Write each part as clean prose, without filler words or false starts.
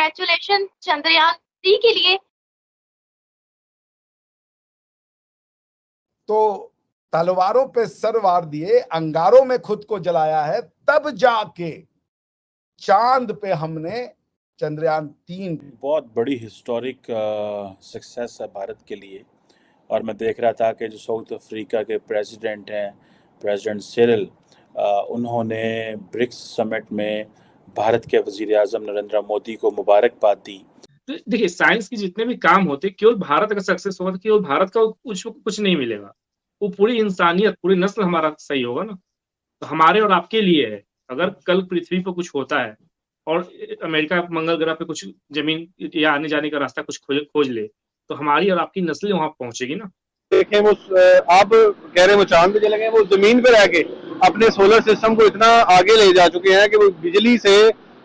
Congratulation Chandrayaan-3 के लिए। तो तलवारों पे सर वार दिए, अंगारों में खुद को जलाया है, तब जाके चांद पे हमने चंद्रयान-3। बहुत बड़ी हिस्टोरिक सक्सेस है भारत के लिए। और मैं देख रहा था कि जो साउथ अफ्रीका के प्रेसिडेंट हैं, प्रेसिडेंट सिरिल, उन्होंने ब्रिक्स समिट में भारत के वज़ीर-ए-आज़म नरेंद्र मोदी को मुबारकबाद दी। तो देखिए, साइंस के जितने भी काम होते, केवल भारत अगर सक्सेस होगा तो केवल भारत का कुछ नहीं मिलेगा, वो पूरी इंसानियत, पूरी नस्ल हमारा सही होगा ना। तो हमारे और आपके लिए है। अगर कल पृथ्वी पर कुछ होता है और अमेरिका मंगल ग्रह पे कुछ जमीन या आने जाने का रास्ता कुछ खोज ले, तो हमारी और आपकी नस्लें वहां पहुंचेगी ना। देखें, वो आप कह रहे हैं वो चांद पे चले गए, वो जमीन पे रह के अपने सोलर सिस्टम को इतना आगे ले जा चुके हैं कि वो बिजली से,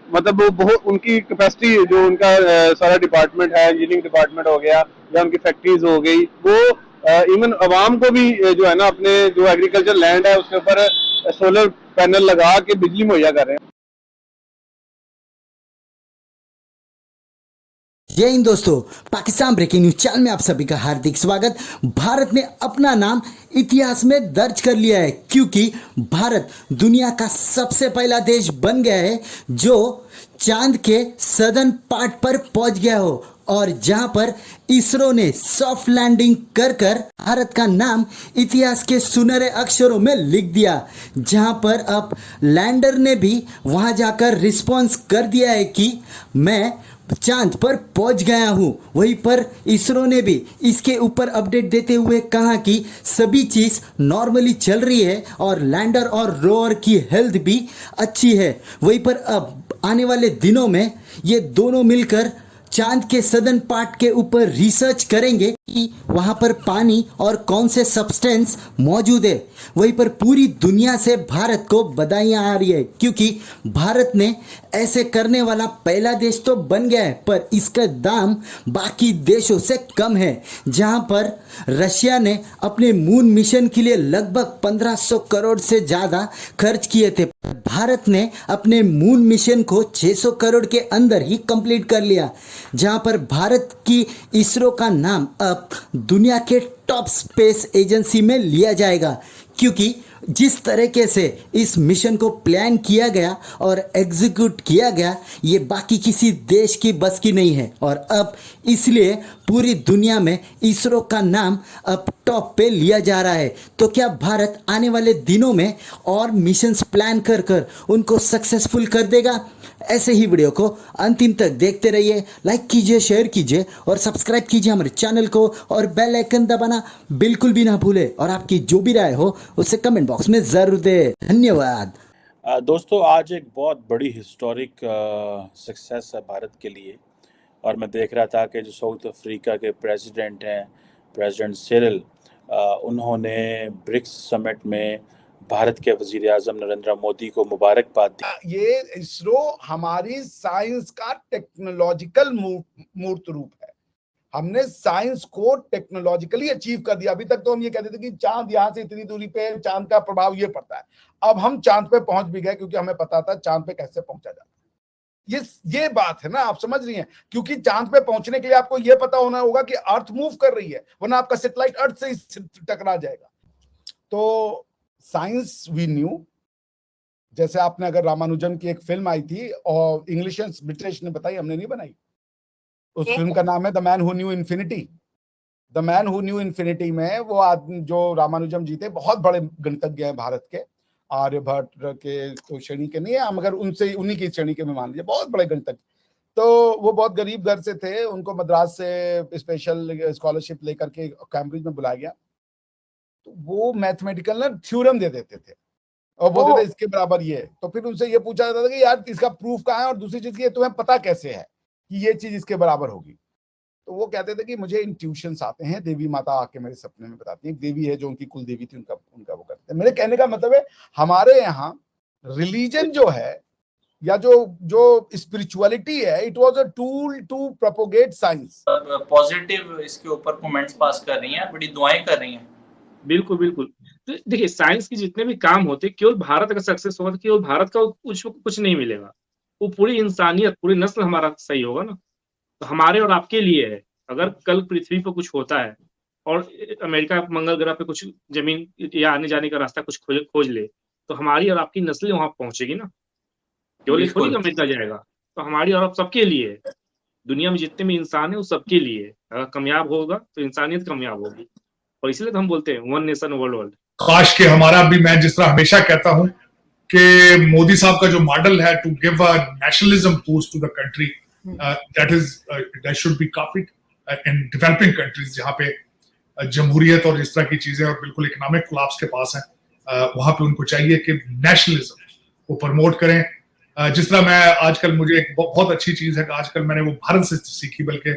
मतलब वो बहुत उनकी कैपेसिटी, जो उनका सारा डिपार्टमेंट है, इंजीनियरिंग डिपार्टमेंट हो गया या उनकी फैक्ट्रीज हो गई, वो इवन अवाम को भी जो है ना, अपने जो एग्रीकल्चर लैंड है उसके ऊपर सोलर पैनल लगा के बिजली मुहैया कर रहे हैं। जय हिंद दोस्तों, पाकिस्तान ब्रेकिंग न्यूज चैनल में आप सभी का हार्दिक स्वागत। भारत ने अपना नाम इतिहास में दर्ज कर लिया है, क्योंकि भारत दुनिया का सबसे पहला देश बन गया है जो चांद के सदर्न पार्ट पर पहुंच गया हो, और जहां पर इसरो ने सॉफ्ट लैंडिंग कर भारत का नाम इतिहास के सुनहरे अक्षरों में लिख दिया। जहां पर अब लैंडर ने भी वहां जाकर रिस्पॉन्स कर दिया है कि मैं चांद पर पहुंच गया हूं। वहीं पर इसरो ने भी इसके ऊपर अपडेट देते हुए कहा कि सभी चीज़ नॉर्मली चल रही है और लैंडर और रोवर की हेल्थ भी अच्छी है। वहीं पर अब आने वाले दिनों में ये दोनों मिलकर चांद के सदर्न पार्ट के ऊपर रिसर्च करेंगे कि वहां पर पानी और कौन से सब्सटेंस मौजूद है। वहीं पर पूरी दुनिया से भारत को बधाइयां आ रही है, क्योंकि भारत ने ऐसे करने वाला पहला देश तो बन गया है, पर इसका दाम बाकी देशों से कम है। जहां पर रशिया ने अपने मून मिशन के लिए लगभग 1500 करोड़ से ज़्यादा खर्च किए थे, भारत ने अपने मून मिशन को 600 करोड़ के अंदर ही कंप्लीट कर लिया। जहां पर भारत की इसरो का नाम अब दुनिया के टॉप स्पेस एजेंसी में लिया जाएगा, क्योंकि जिस तरीके से इस मिशन को प्लान किया गया और एग्जीक्यूट किया गया, ये बाकी किसी देश की बस की नहीं है। और अब इसलिए पूरी दुनिया में इसरो का नाम अब टॉप पे लिया जा रहा है। तो क्या भारत आने वाले दिनों में और मिशंस प्लान कर उनको सक्सेसफुल कर देगा? ऐसे ही वीडियो को अंतिम तक देखते रहिए, लाइक कीजिए, शेयर कीजिए और सब्सक्राइब कीजिए हमारे चैनल को, और बेल आइकन दबाना बिल्कुल भी ना भूले। और आपकी जो भी राय हो उसे कमेंट बॉक्स में ज़रूर दें। धन्यवाद। दोस्तों, आज एक बहुत बड़ी हिस्टोरिक सक्सेस है भारत के लिए। और मैं देख रहा था कि जो साउथ अफ्रीका के प्रेसिडेंट हैं, प्रेसिडेंट सिरिल, उन्होंने ब्रिक्स समिट में भारत के वज़ीर-ए-आज़म नरेंद्र मोदी को मुबारकबाद दी। ये इसरो हमारी साइंस का टेक्नोलॉजिकल मूर्त रूप है। हमने साइंस को टेक्नोलॉजिकली अचीव कर दिया। अभी तक तो हम ये कहते थे कि चांद यहाँ से इतनी दूरी पे, चांद का प्रभाव ये पड़ता है। अब हम चांद पे पहुंच भी गए, क्योंकि हमें पता था चांद पे कैसे पहुंचा जाता है। ये बात है ना, आप समझ रही हैं? क्योंकि चांद पे पहुंचने के लिए आपको ये पता होना होगा कि अर्थ मूव कर रही है, वरना आपका सैटेलाइट अर्थ से ही टकरा जाएगा। तो साइंस वी न्यू। जैसे आपने अगर रामानुजन की एक फिल्म आई थी और इंग्लिश ब्रिटिश ने बताई, हमने नहीं बनाई। उस फिल्म का नाम है the man who knew infinity. The man who knew infinity में वो आदमी जो रामानुजन जी थे, बहुत बड़े गणितज्ञ हैं भारत के, आर्यभट्ट के तो श्रेणी के नहीं है, मगर उनसे उन्हीं की श्रेणी के में मान लीजिए, बहुत बड़े गणितज्ञ। तो वो बहुत गरीब घर से थे, उनको मद्रास से स्पेशल स्कॉलरशिप लेकर के कैम्ब्रिज में बुलाया गया। तो वो मैथमेटिकल ना थ्योरम दे देते थे और बोलते थे इसके बराबर ये। तो फिर उनसे ये पूछा जाता था कि यार इसका प्रूफ कहाँ है, और दूसरी चीज की तुम्हें पता कैसे है कि ये चीज इसके बराबर होगी? तो वो कहते थे कि मुझे इंट्यूशंस आते हैं, देवी माता आके मेरे सपने में बताती है। एक देवी है जो उनकी कुल देवी थी, उनका वो करते हैं। मेरे कहने का मतलब है, हमारे यहाँ रिलीजन जो है या जो स्पिरिचुअलिटी है, it was a tool to propagate science. Positive इसके ऊपर कमेंट्स पास कर रही हैं, बड़ी दुआएं कर रही हैं। बिल्कुल बिल्कुल। तो देखिए, साइंस के जितने भी काम होते, केवल भारत अगर सक्सेस होगा तो केवल भारत का कुछ नहीं मिलेगा, वो पूरी इंसानियत, पूरी नस्ल हमारा सही होगा ना। तो हमारे और आपके लिए है। अगर कल पृथ्वी पर कुछ होता है और अमेरिका मंगल ग्रह पे कुछ जमीन या आने जाने का रास्ता कुछ खोज ले, तो हमारी और आपकी नस्लें वहां पहुंचेगी ना, केवल ये थोड़ी बिल्कुल। अमेरिका जाएगा। तो हमारी और आप सबके लिए है। दुनिया में जितने भी इंसान है वो सबके लिए है। अगर कामयाब होगा तो इंसानियत कामयाब होगी, और इसलिए तो हम बोलते हैं वन नेशन वर्ल्ड वर्ल्ड। काश के हमारा भी, मैं जिस तरह हमेशा कहता हूं कि मोदी साहब का जो मॉडल है to give a nationalism boost to the country, that should be copied in developing countries जहां पे जमहूरियत और इस तरह की चीजें और बिल्कुल इकोनॉमिक कोलैप्स के पास है, वहां पे उनको चाहिए कि नेशनलिज्म को प्रमोट करें। जिस तरह मैं आजकल, मुझे एक बहुत अच्छी चीज है कि आजकल मैंने वो भारत से सीखी, बल्कि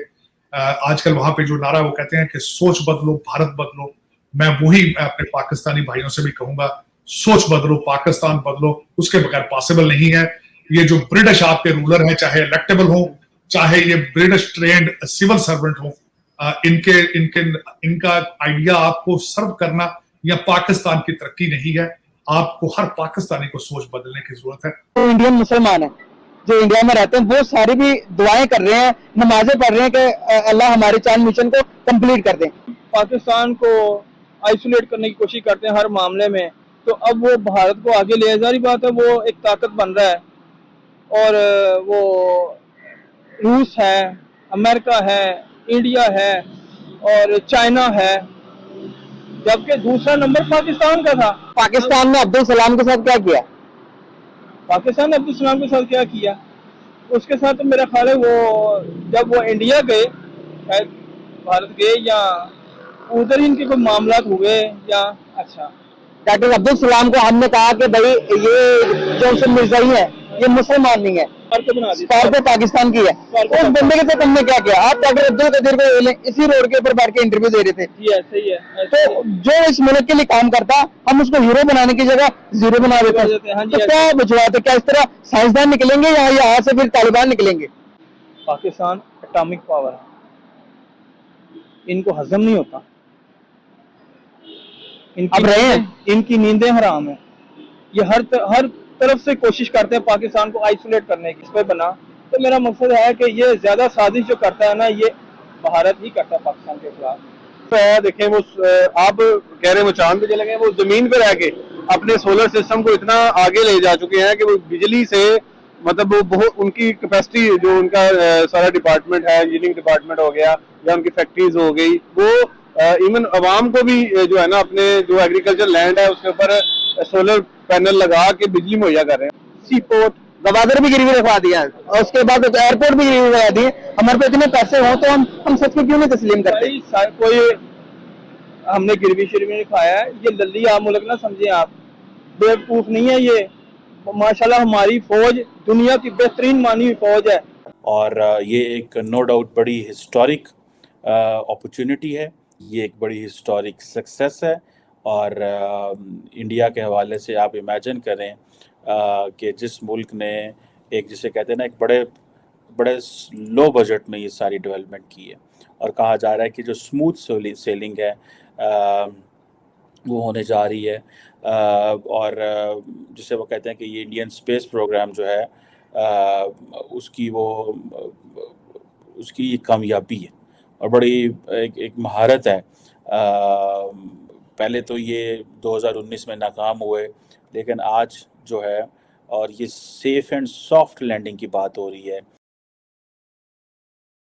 आजकल वहां पे जो नारा वो कहते हैं कि सोच बदलो भारत बदलो, मैं वही अपने पाकिस्तानी भाइयों से भी कहूंगा, सोच बदलो पाकिस्तान बदलो, उसके बगैर पॉसिबल नहीं है। ये जो ब्रिटिश आपके रूलर हैं, चाहे इलेक्टेबल हो, चाहे ये ब्रिटिश ट्रेंड सिविल सर्वेंट हो, इनका आइडिया आपको सर्व करना या पाकिस्तान की तरक्की नहीं है। आपको हर पाकिस्तानी को सोच बदलने की जरूरत है। जो इंडियन मुसलमान है, जो इंडिया में रहते हैं, वो सारी भी दुआएं कर रहे हैं, नमाजें पढ़ रहे हैं कि अल्लाह हमारे चांद मिशन को कंप्लीट कर दें। पाकिस्तान को आइसोलेट करने की कोशिश करते हैं हर मामले में, तो अब वो भारत को आगे ले जारी बात है, वो एक ताकत बन रहा है। और वो रूस है, अमेरिका है, इंडिया है और चाइना है, जबकि दूसरा नंबर पाकिस्तान का था। पाकिस्तान ने अब्दुल सलाम के साथ क्या किया? पाकिस्तान ने अब्दुल सलाम के साथ क्या किया, उसके साथ तो मेरा ख्याल है वो जब वो इंडिया गए, शायद भारत गए या उधर ही इनके कोई मामला हुए या अच्छा। डॉक्टर अब्दुल सलाम को हमने कहा कि भाई ये जो उनसे मिर्जाई है ये मुसलमान नहीं है, कार पाकिस्तान की है। उस बंदे के साथ हमने क्या किया? आप डॉक्टर अब्दुल कदीर को इसी रोड के ऊपर बैठ के इंटरव्यू दे रहे थे। सही है। तो जो इस मुल्क के लिए काम करता, हम उसको हीरो बनाने की जगह जीरो बना देते हैं। तो क्या बुझवाते, क्या इस तरह साइंसदान निकलेंगे या यहाँ से फिर तालिबान निकलेंगे? पाकिस्तान एटॉमिक पावर है, इनको हजम नहीं होता, इनकी नींदें हराम है। ये हर तरफ से कोशिश करते हैं पाकिस्तान को आइसोलेट करने की। इस पे बना तो मेरा मकसद है कि ये ज्यादा साजिश जो करता है ना, ये भारत ही करता है पाकिस्तान के खिलाफ। तो है, देखें वो आप कह रहे हैं वो चांद पे चले गए, वो जमीन पे रह के अपने सोलर सिस्टम को इतना आगे ले जा चुके हैं कि वो बिजली से, मतलब वो बहुत उनकी कैपेसिटी, जो उनका सारा डिपार्टमेंट है, इंजीनियरिंग डिपार्टमेंट हो गया या उनकी फैक्ट्रीज हो गई, वो इवन अवाम को भी जो है ना, अपने जो एग्रीकल्चर लैंड है उसके ऊपर सोलर पैनल लगा के बिजली मुहैया कर रहे हैं। सी पोर्ट गवादर भी गिरवी रखवा दिया और उसके बाद एयरपोर्ट भी गिरवी लगा दिए। हमारे पे इतने पैसे हो तो हम सच में क्यों नहीं तस्लीम करते? कोई हमने गिरवी शिरवी रखाया है, ये लल्ली आप मुल्क ना समझे, आप बेवकूफ नहीं है। ये माशाल्लाह हमारी फौज दुनिया की बेहतरीन मानी हुई फौज है। और ये एक नो डाउट बड़ी हिस्टोरिक अपॉर्चुनिटी है, ये एक बड़ी हिस्टोरिक सक्सेस है। और इंडिया के हवाले से आप इमेजिन करें कि जिस मुल्क ने एक, जिसे कहते हैं ना, एक बड़े लो बजट में ये सारी डेवलपमेंट की है, और कहा जा रहा है कि जो स्मूथ सेलिंग है वो होने जा रही है। और जिसे वो कहते हैं कि ये इंडियन स्पेस प्रोग्राम जो है उसकी ये कामयाबी है और बड़ी एक महारत है। पहले तो ये 2019 में नाकाम हुए, लेकिन आज जो है, और ये सेफ एंड सॉफ्ट लैंडिंग की बात हो रही है,